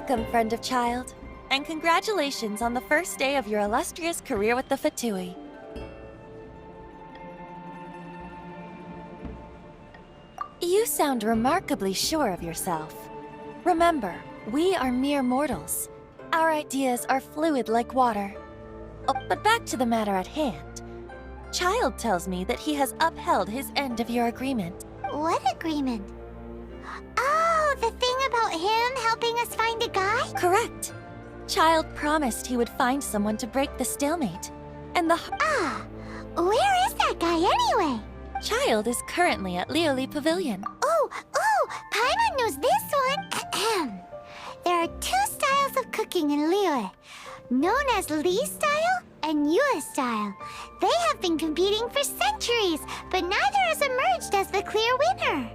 Welcome, friend of child, and congratulations on the first day of your illustrious career with the Fatui. You sound remarkably sure of yourself. Remember, we are mere mortals. Our ideas are fluid like water. Oh, but back to the matter at hand. Child tells me that he has upheld his end of your agreement. What agreement? Oh, the thing about him helping us find a guy? Correct. Child promised he would find someone to break the stalemate. And the... Ah, where is that guy anyway? Child is currently at Lioli Pavilion. Oh, Paimon knows this one. There are two styles of cooking in Lioli, known as Li style and Yue style. They have been competing for centuries, but neither has emerged as the clear winner.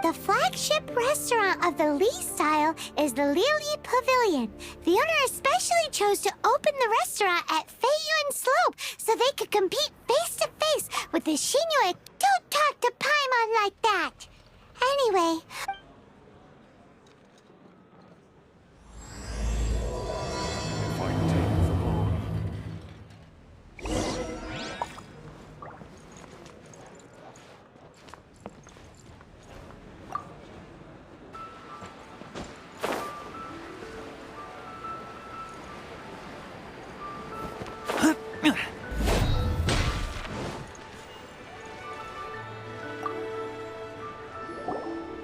The flagship restaurant of the Li style is the Lioli Pavilion. The owner especially chose to open the restaurant at Feiyuan Slope so they could compete face to face with the Xinyue. Don't talk to Paimon like that! Anyway...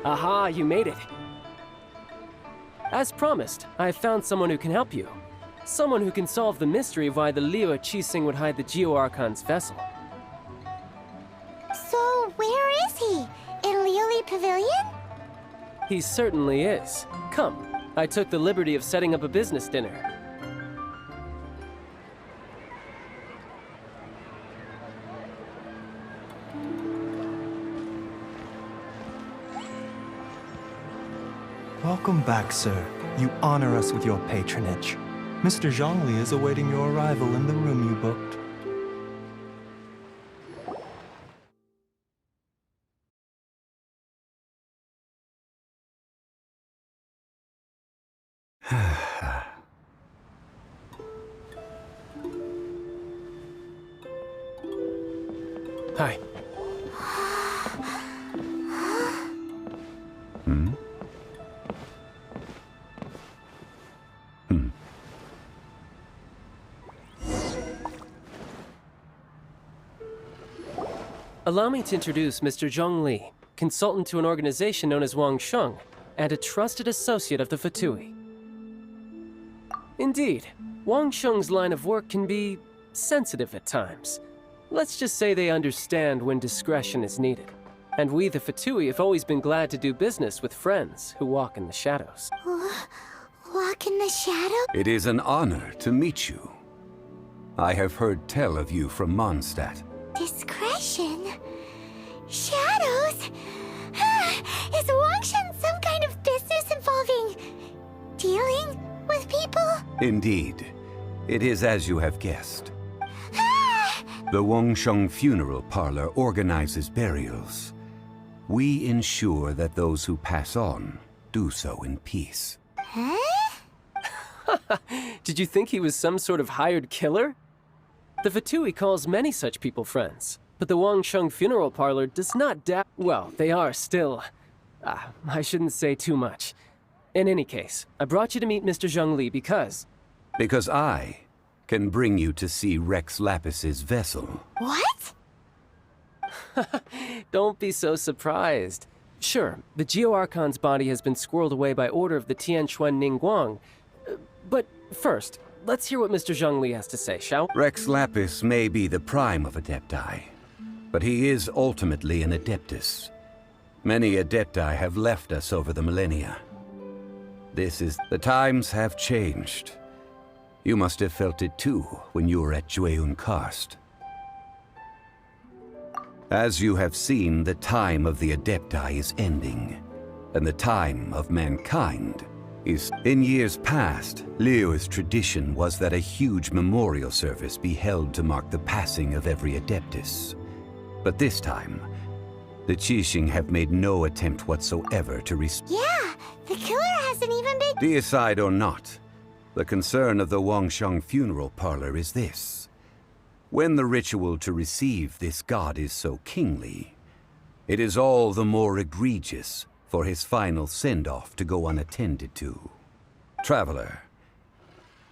Aha, you made it. As promised, I found someone who can help you. Someone who can solve the mystery of why the Liu Qixing would hide the Geo-Archon's vessel. So, where is he? In Lioli Pavilion? He certainly is. Come, I took the liberty of setting up a business dinner. Welcome back, sir. You honor us with your patronage. Mr. Zhongli is awaiting your arrival in the room you booked. Hi. Allow me to introduce Mr. Zhong Li, consultant to an organization known as Wang Sheng, and a trusted associate of the Fatui. Indeed, Wang Sheng's line of work can be sensitive at times. Let's just say they understand when discretion is needed. And we, the Fatui, have always been glad to do business with friends who walk in the shadows. Walk in the shadow? It is an honor to meet you. I have heard tell of you from Mondstadt. Discretion? Shadows? Is Wangshan some kind of business involving dealing with people? Indeed. It is as you have guessed. The Wangsheng Funeral Parlor organizes burials. We ensure that those who pass on do so in peace. Huh? Did you think he was some sort of hired killer? The Fatui calls many such people friends, but the Wangsheng Funeral Parlor does not well, they are still... I shouldn't say too much. In any case, I brought you to meet Mr. Zhong Li because... Because I can bring you to see Rex Lapis's vessel. What? Don't be so surprised. Sure, the Geo-Archon's body has been squirreled away by order of the Tianquan Ningguang. But first, let's hear what Mr. Zhong Li has to say, shall we? Rex Lapis may be the prime of Adepti, but he is ultimately an Adeptus. Many Adepti have left us over the millennia. The times have changed. You must have felt it too when you were at Jueyun Karst. As you have seen, the time of the Adepti is ending, and the time of mankind is... In years past, Liu's tradition was that a huge memorial service be held to mark the passing of every Adeptus. But this time, the Qixing have made no attempt whatsoever to Yeah, the killer hasn't even been... Deicide or not, the concern of the Wangsheng funeral parlor is this. When the ritual to receive this god is so kingly, it is all the more egregious for his final send-off to go unattended to. Traveler,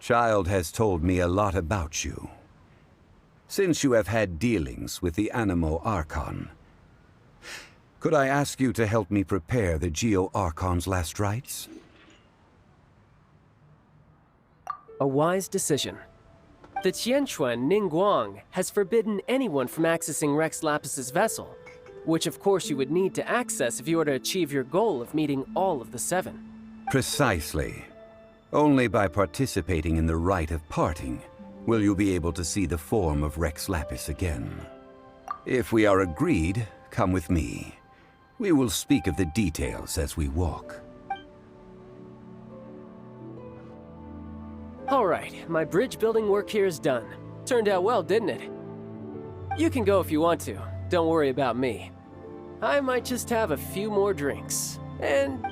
Child has told me a lot about you. Since you have had dealings with the Animo Archon, could I ask you to help me prepare the Geo Archon's last rites? A wise decision. The Tianquan Ningguang has forbidden anyone from accessing Rex Lapis's vessel, which of course you would need to access if you were to achieve your goal of meeting all of the seven. Precisely. Only by participating in the rite of parting will you be able to see the form of Rex Lapis again. If we are agreed, come with me. We will speak of the details as we walk. All right, my bridge building work here is done. Turned out well, didn't it? You can go if you want to. Don't worry about me. I might just have a few more drinks. And...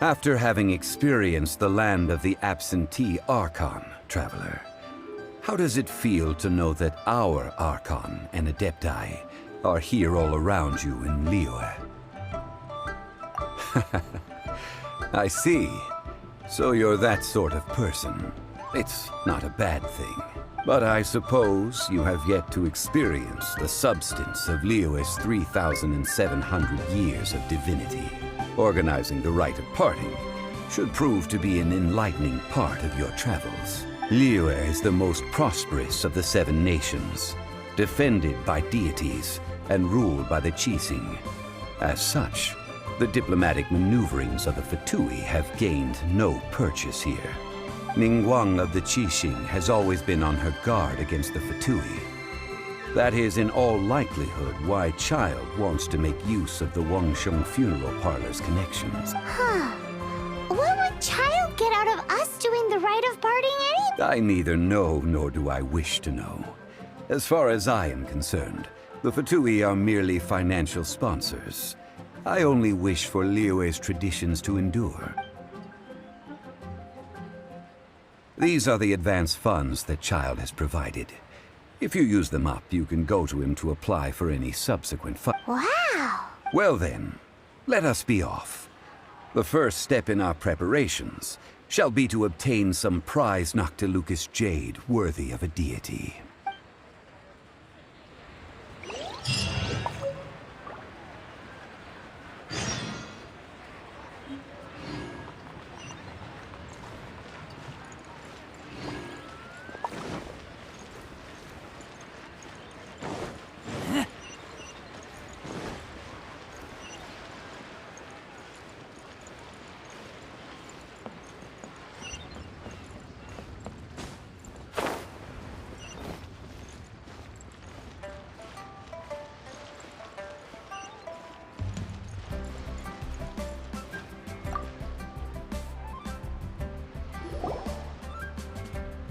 After having experienced the land of the absentee Archon, Traveler, how does it feel to know that our Archon and Adepti are here all around you in Liyue? I see. So you're that sort of person. It's not a bad thing. But I suppose you have yet to experience the substance of Liyue's 3,700 years of divinity. Organizing the rite of parting should prove to be an enlightening part of your travels. Liyue is the most prosperous of the seven nations, defended by deities and ruled by the Qixing. As such, the diplomatic maneuverings of the Fatui have gained no purchase here. Ningguang of the Qixing has always been on her guard against the Fatui. That is in all likelihood why Child wants to make use of the Wangsheng funeral parlor's connections. Huh. What would Child get out of us doing the rite of parting anyway? I neither know nor do I wish to know. As far as I am concerned, the Fatui are merely financial sponsors. I only wish for Liyue's traditions to endure. These are the advance funds that Child has provided. If you use them up, you can go to him to apply for any subsequent funds. Wow! Well then, let us be off. The first step in our preparations shall be to obtain some prized Noctilucous jade worthy of a deity.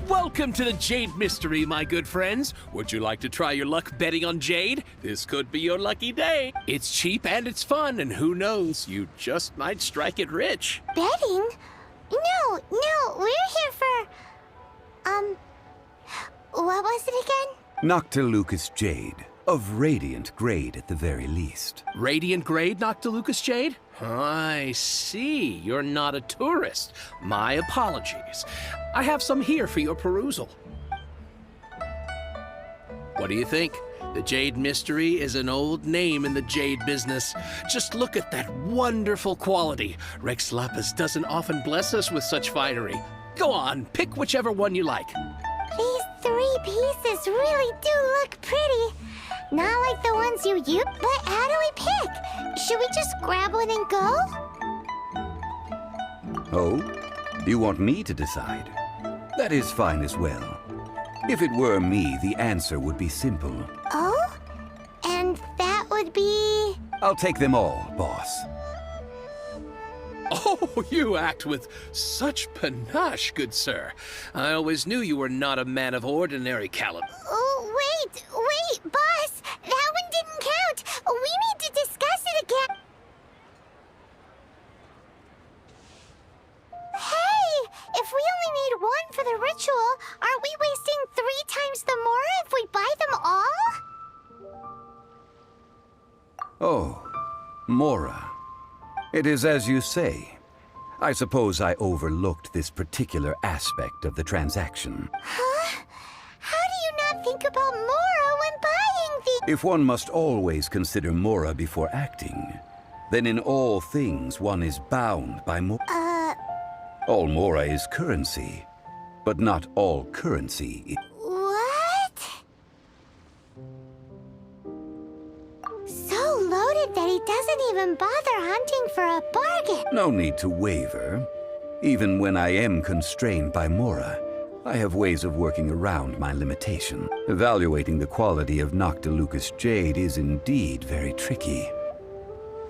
Welcome to the Jade Mystery, my good friends. Would you like to try your luck betting on Jade? This could be your lucky day. It's cheap and it's fun, and who knows, you just might strike it rich. Betting? No, we're here for... what was it again? Noctilucous jade, of radiant grade at the very least. Radiant grade Noctilucous Jade? I see. You're not a tourist. My apologies. I have some here for your perusal. What do you think? The Jade Mystery is an old name in the jade business. Just look at that wonderful quality. Rex Lapis doesn't often bless us with such finery. Go on, pick whichever one you like. These 3 pieces really do look pretty. Not like the ones you use, but how do we pick? Should we just grab one and go? Oh? You want me to decide? That is fine as well. If it were me, the answer would be simple. Oh? And I'll take them all, boss. Oh, you act with such panache, good sir. I always knew you were not a man of ordinary caliber. Oh, wait, boss. That one didn't count. We need to discuss it again. Hey, if we only need one for the ritual, aren't we wasting 3 times the Mora if we buy them all? Oh, Mora. It is as you say. I suppose I overlooked this particular aspect of the transaction. Huh? How do you not think about Mora when buying things? If one must always consider Mora before acting, then in all things one is bound by Mora. All Mora is currency, but not all currency is... What? So loaded that he doesn't even bother hunting for a bargain. No need to waver. Even when I am constrained by Mora, I have ways of working around my limitation. Evaluating the quality of Noctilucous jade is indeed very tricky.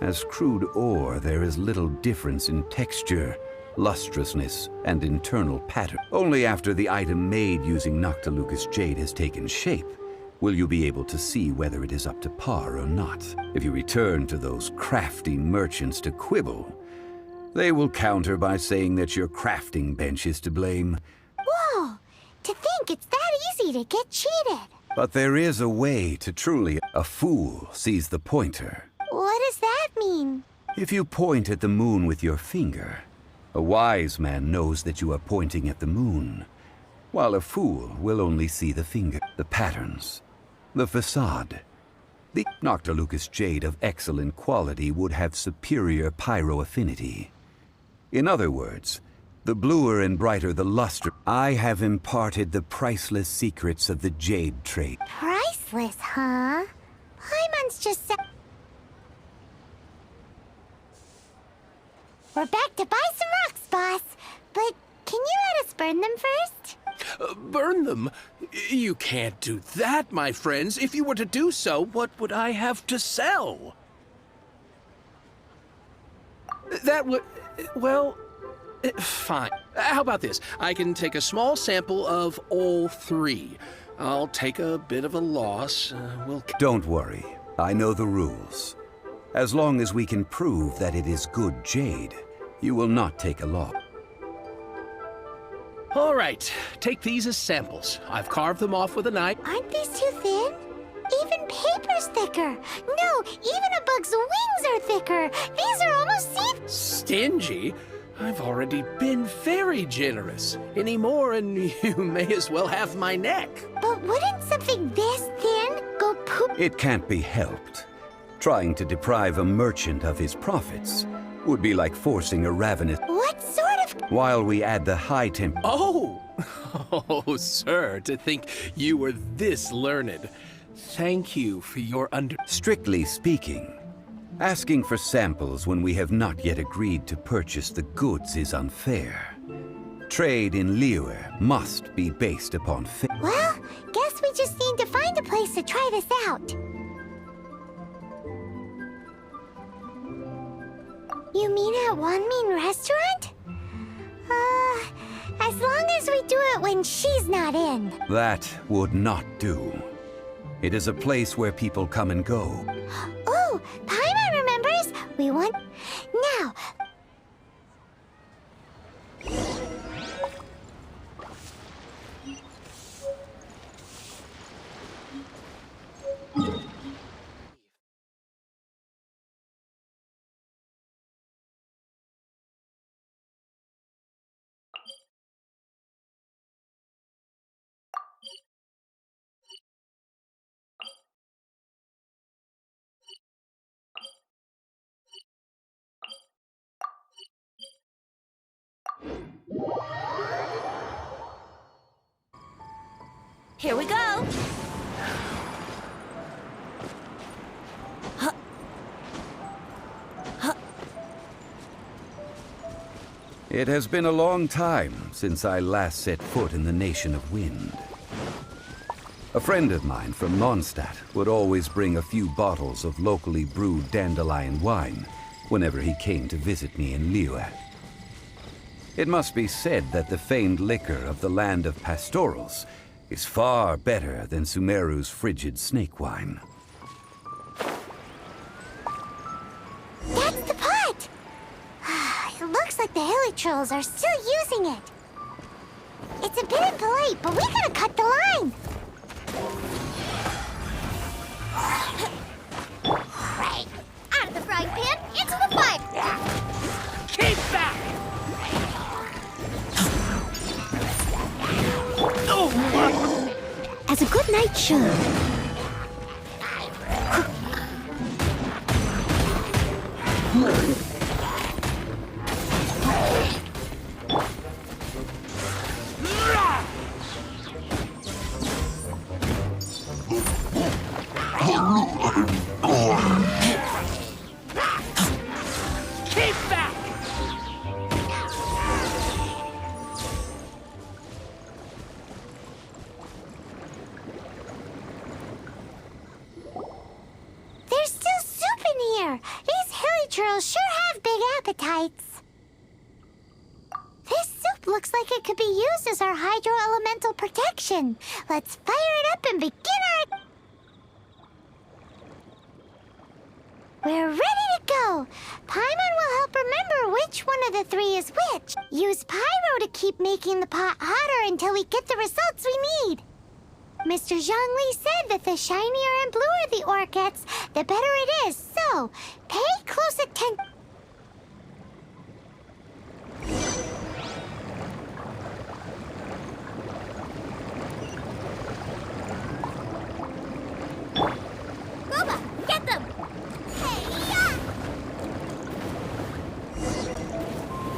As crude ore, there is little difference in texture, lustrousness, and internal pattern. Only after the item made using Noctilucous jade has taken shape will you be able to see whether it is up to par or not. If you return to those crafty merchants to quibble, they will counter by saying that your crafting bench is to blame. Whoa! To think it's that easy to get cheated. But there is a way to truly... A fool sees the pointer. What does that mean? If you point at the moon with your finger, a wise man knows that you are pointing at the moon, while a fool will only see the finger, the patterns, the facade. The Noctilucous jade of excellent quality would have superior pyro affinity. In other words, the bluer and brighter the luster. I have imparted the priceless secrets of the jade trade. Priceless, huh? Paimon's just said... We're back to buy some rocks, boss. But can you let us burn them first? Burn them? You can't do that, my friends. If you were to do so, what would I have to sell? That would... well... fine. How about this? I can take a small sample of all 3. I'll take a bit of a loss. Don't worry. I know the rules. As long as we can prove that it is good jade, you will not take a loss. All right. Take these as samples. I've carved them off with a knife. Aren't these too thin? Even paper's thicker. No, even a bug's wings are thicker. These are almost see-through. Stingy? I've already been very generous. Any more and you may as well have my neck. But wouldn't something this thin go poop? It can't be helped. Trying to deprive a merchant of his profits would be like forcing a ravenous... What sort of... While we add the high temp... Oh! Oh, sir, to think you were this learned. Thank you for your Strictly speaking, asking for samples when we have not yet agreed to purchase the goods is unfair. Trade in Liyue must be based upon Well, guess we just need to find a place to try this out. You mean at Wanmin Restaurant? As long as we do it when she's not in. That would not do. It is a place where people come and go. Oh, Paimon remembers. We want... Now... Here we go! It has been a long time since I last set foot in the Nation of Wind. A friend of mine from Mondstadt would always bring a few bottles of locally brewed dandelion wine whenever he came to visit me in Liyue. It must be said that the famed liquor of the land of pastorals is far better than Sumeru's frigid snake wine. That's the pot! It looks like the hilly trolls are still using it. It's a bit impolite, but we gotta cut the line. Right. Out of the frying pan, into the fire! Keep back! As a good knight should. Keep back! There's still soup in here. These hilly trolls sure have big appetites. This soup looks like it could be used as our hydro-elemental protection. Let's fire it up and begin our... We're ready to go. Paimon will help remember which one of the three is which. Use Pyro to keep making the pot hotter until we get the results we need. Mr. Zhongli said that the shinier and bluer the ore gets, the better it is. So, pay close attention. Boba, get them!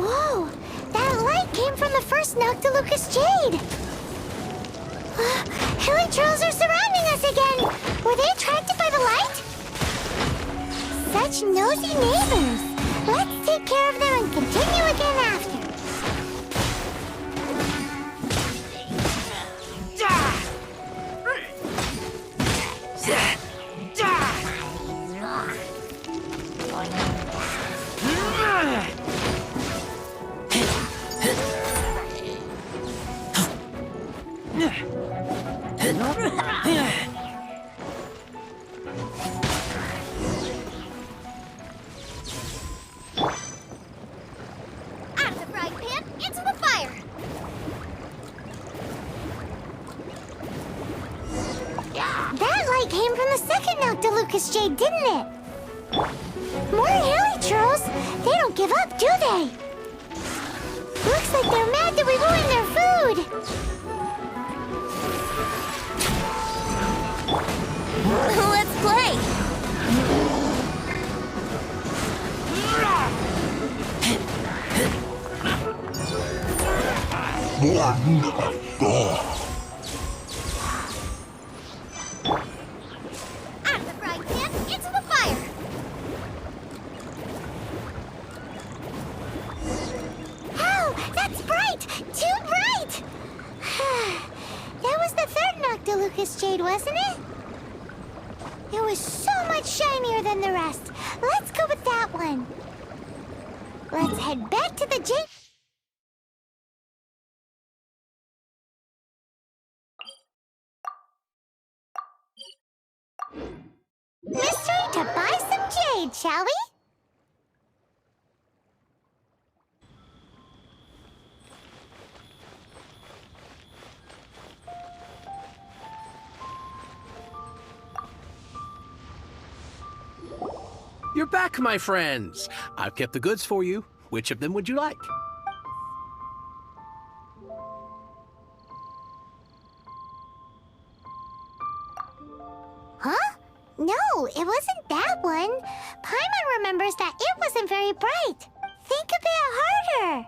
Whoa! That light came from the first Noctilucous Jade! Hilly trolls are surrounding us again! Were they attracted by the light? Such nosy neighbors! Let's take care of them and continue again after. Out of the frying pan, into the fire! That light came from the second Noctilucous Jade, didn't it? More hilly trolls! They don't give up, do they? Looks like they're mad that we ruined their food! Let's play! Out of the frying pan, into the fire! Oh, that's bright! Too bright! That was the third Noctilucous Jade, wasn't it? It was so much shinier than the rest. Let's go with that one. Let's head back to the Jade... Mystery to buy some jade, shall we? You're back, my friends. I've kept the goods for you. Which of them would you like? Huh? No, it wasn't that one. Paimon remembers that it wasn't very bright. Think a bit harder.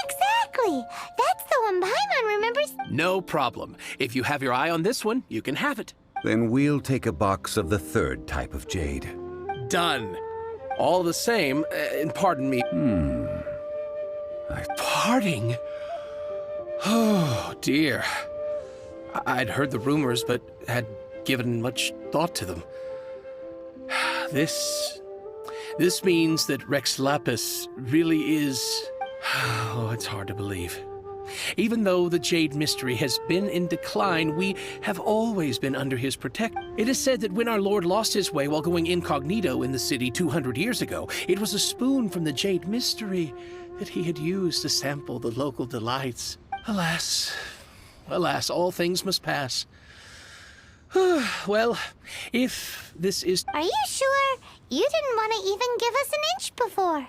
Exactly. That's the one Paimon remembers. No problem. If you have your eye on this one, you can have it. Then we'll take a box of the third type of jade. Done. All the same, and pardon me. Parting? Oh, dear. I'd heard the rumors, but had given much thought to them. This means that Rex Lapis really is... Oh, it's hard to believe. Even though the Jade Mystery has been in decline, we have always been under his protection. It is said that when our Lord lost his way while going incognito in the city 200 years ago, it was a spoon from the Jade Mystery that he had used to sample the local delights. Alas, alas, all things must pass. Well, if this is... Are you sure? You didn't want to even give us an inch before.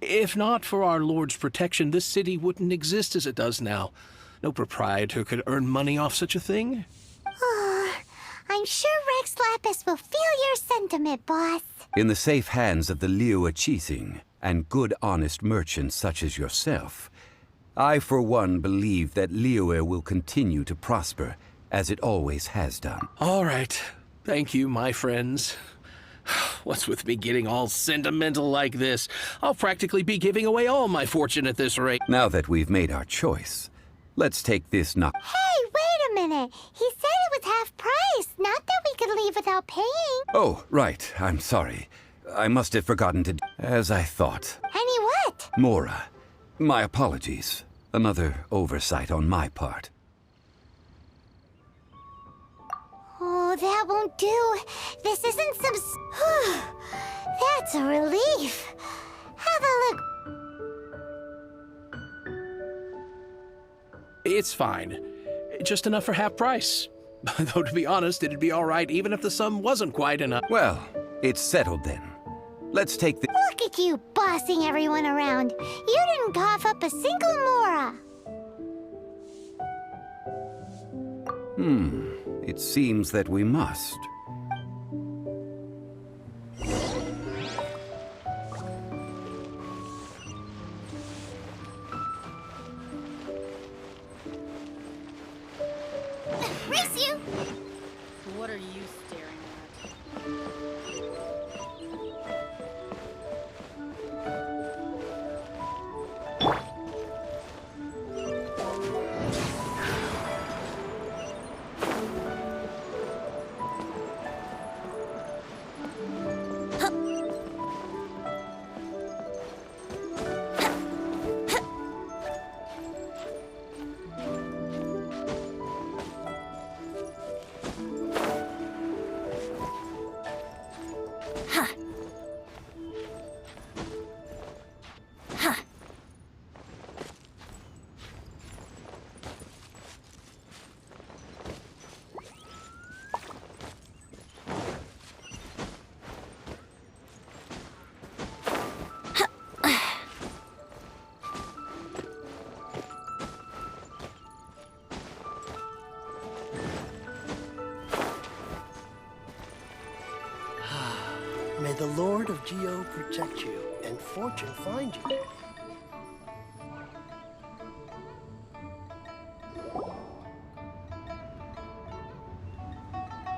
If not for our Lord's protection, this city wouldn't exist as it does now. No proprietor could earn money off such a thing. I'm sure Rex Lapis will feel your sentiment, boss. In the safe hands of the Liu Chising and good honest merchants such as yourself, I for one believe that Liu will continue to prosper as it always has done. All right. Thank you, my friends. What's with me getting all sentimental like this? I'll practically be giving away all my fortune at this rate. Now that we've made our choice, let's take this knock. Hey, wait a minute. He said it was half price, not that we could leave without paying. Oh, right. I'm sorry. I must have forgotten to... As I thought. Any what? Mora, my apologies. Another oversight on my part. Oh, that won't do. This isn't some... That's a relief. Have a look. It's fine. Just enough for half price. Though, to be honest, it'd be all right even if the sum wasn't quite enough. Well, it's settled then. Let's take the... Look at you bossing everyone around. You didn't cough up a single mora. It seems that we must. Race you! What are you staring at? May the Lord of Geo protect you and fortune find you.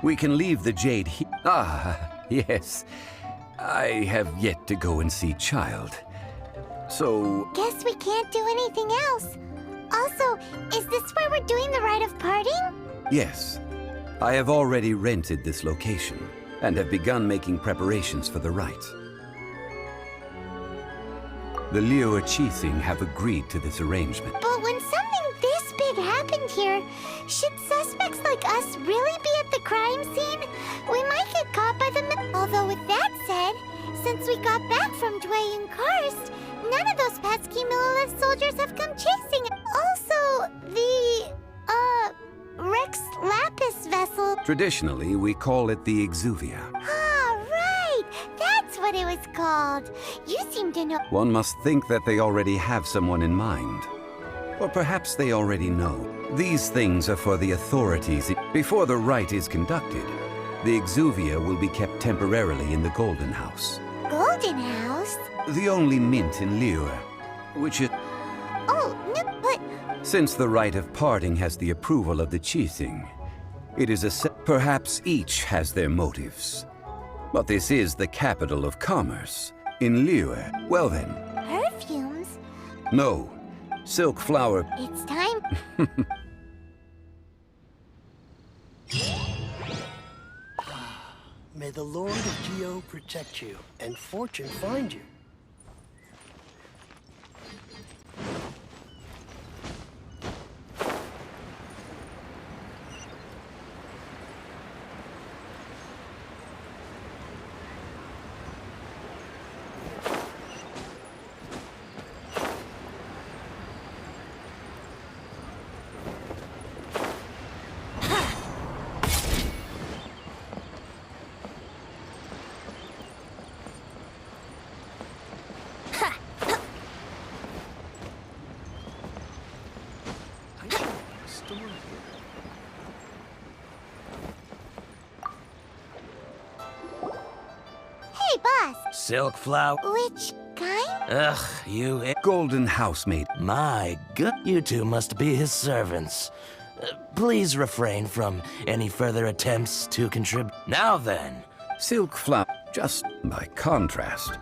We can leave the Jade he... yes. I have yet to go and see Child. So... Guess we can't do anything else. Also, is this where we're doing the rite of parting? Yes. I have already rented this location and have begun making preparations for the rite. The Liu Chising have agreed to this arrangement. But when something this big happened here, should suspects like us really be at the crime scene? We might get caught by the... Although with that said, since we got back from Dwayne Karst, none of those pesky Millelith soldiers have come chasing. Also, the, Rex Lapis vessel... Traditionally, we call it the Exuvia. Ah, right! That's what it was called. You seem to know... One must think that they already have someone in mind. Or perhaps they already know. These things are for the authorities. Before the rite is conducted, the Exuvia will be kept temporarily in the Golden House. Golden House? The only mint in Liyue, which is... Oh, no, but... Since the rite of parting has the approval of the Chising, it is perhaps each has their motives. But this is the capital of commerce. In Liyue, well then... Perfumes? No. Silk flower... It's time... May the Lord of Geo protect you and fortune find you. Hey, boss. Silk flower. Which kind? Ugh, you. Golden housemaid. My good. You two must be his servants. Please refrain from any further attempts to contribute. Now then. Silk flower. Just by contrast,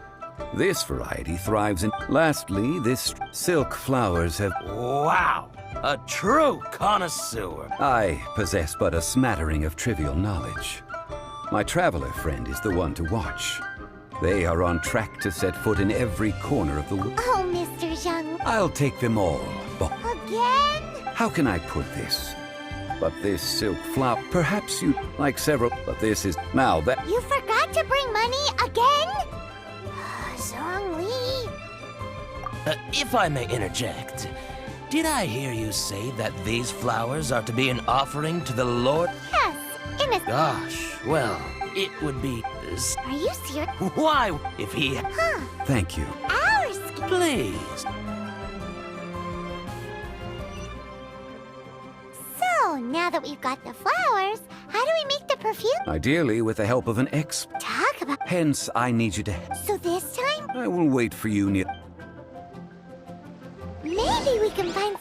this variety thrives in. Lastly, this silk flowers have. Wow! A true connoisseur. I possess but a smattering of trivial knowledge. My traveler friend is the one to watch. They are on track to set foot in every corner of the world. Oh, Mr. Zhang. I'll take them all. But Again? how can I put this? But this silk flower, perhaps you like several, but this is now that. You forgot to bring money again? Zhongli. If I may interject, did I hear you say that these flowers are to be an offering to the Lord? Yes, in a... Gosh, well, it would be... Are you serious? Why, if he... Huh. Thank you. Ours. Please. So, now that we've got the flowers, how do we make the perfume? Ideally, with the help of an expert. Talk about... Hence, I need you to. So this time, I will wait for you near. maybe we can find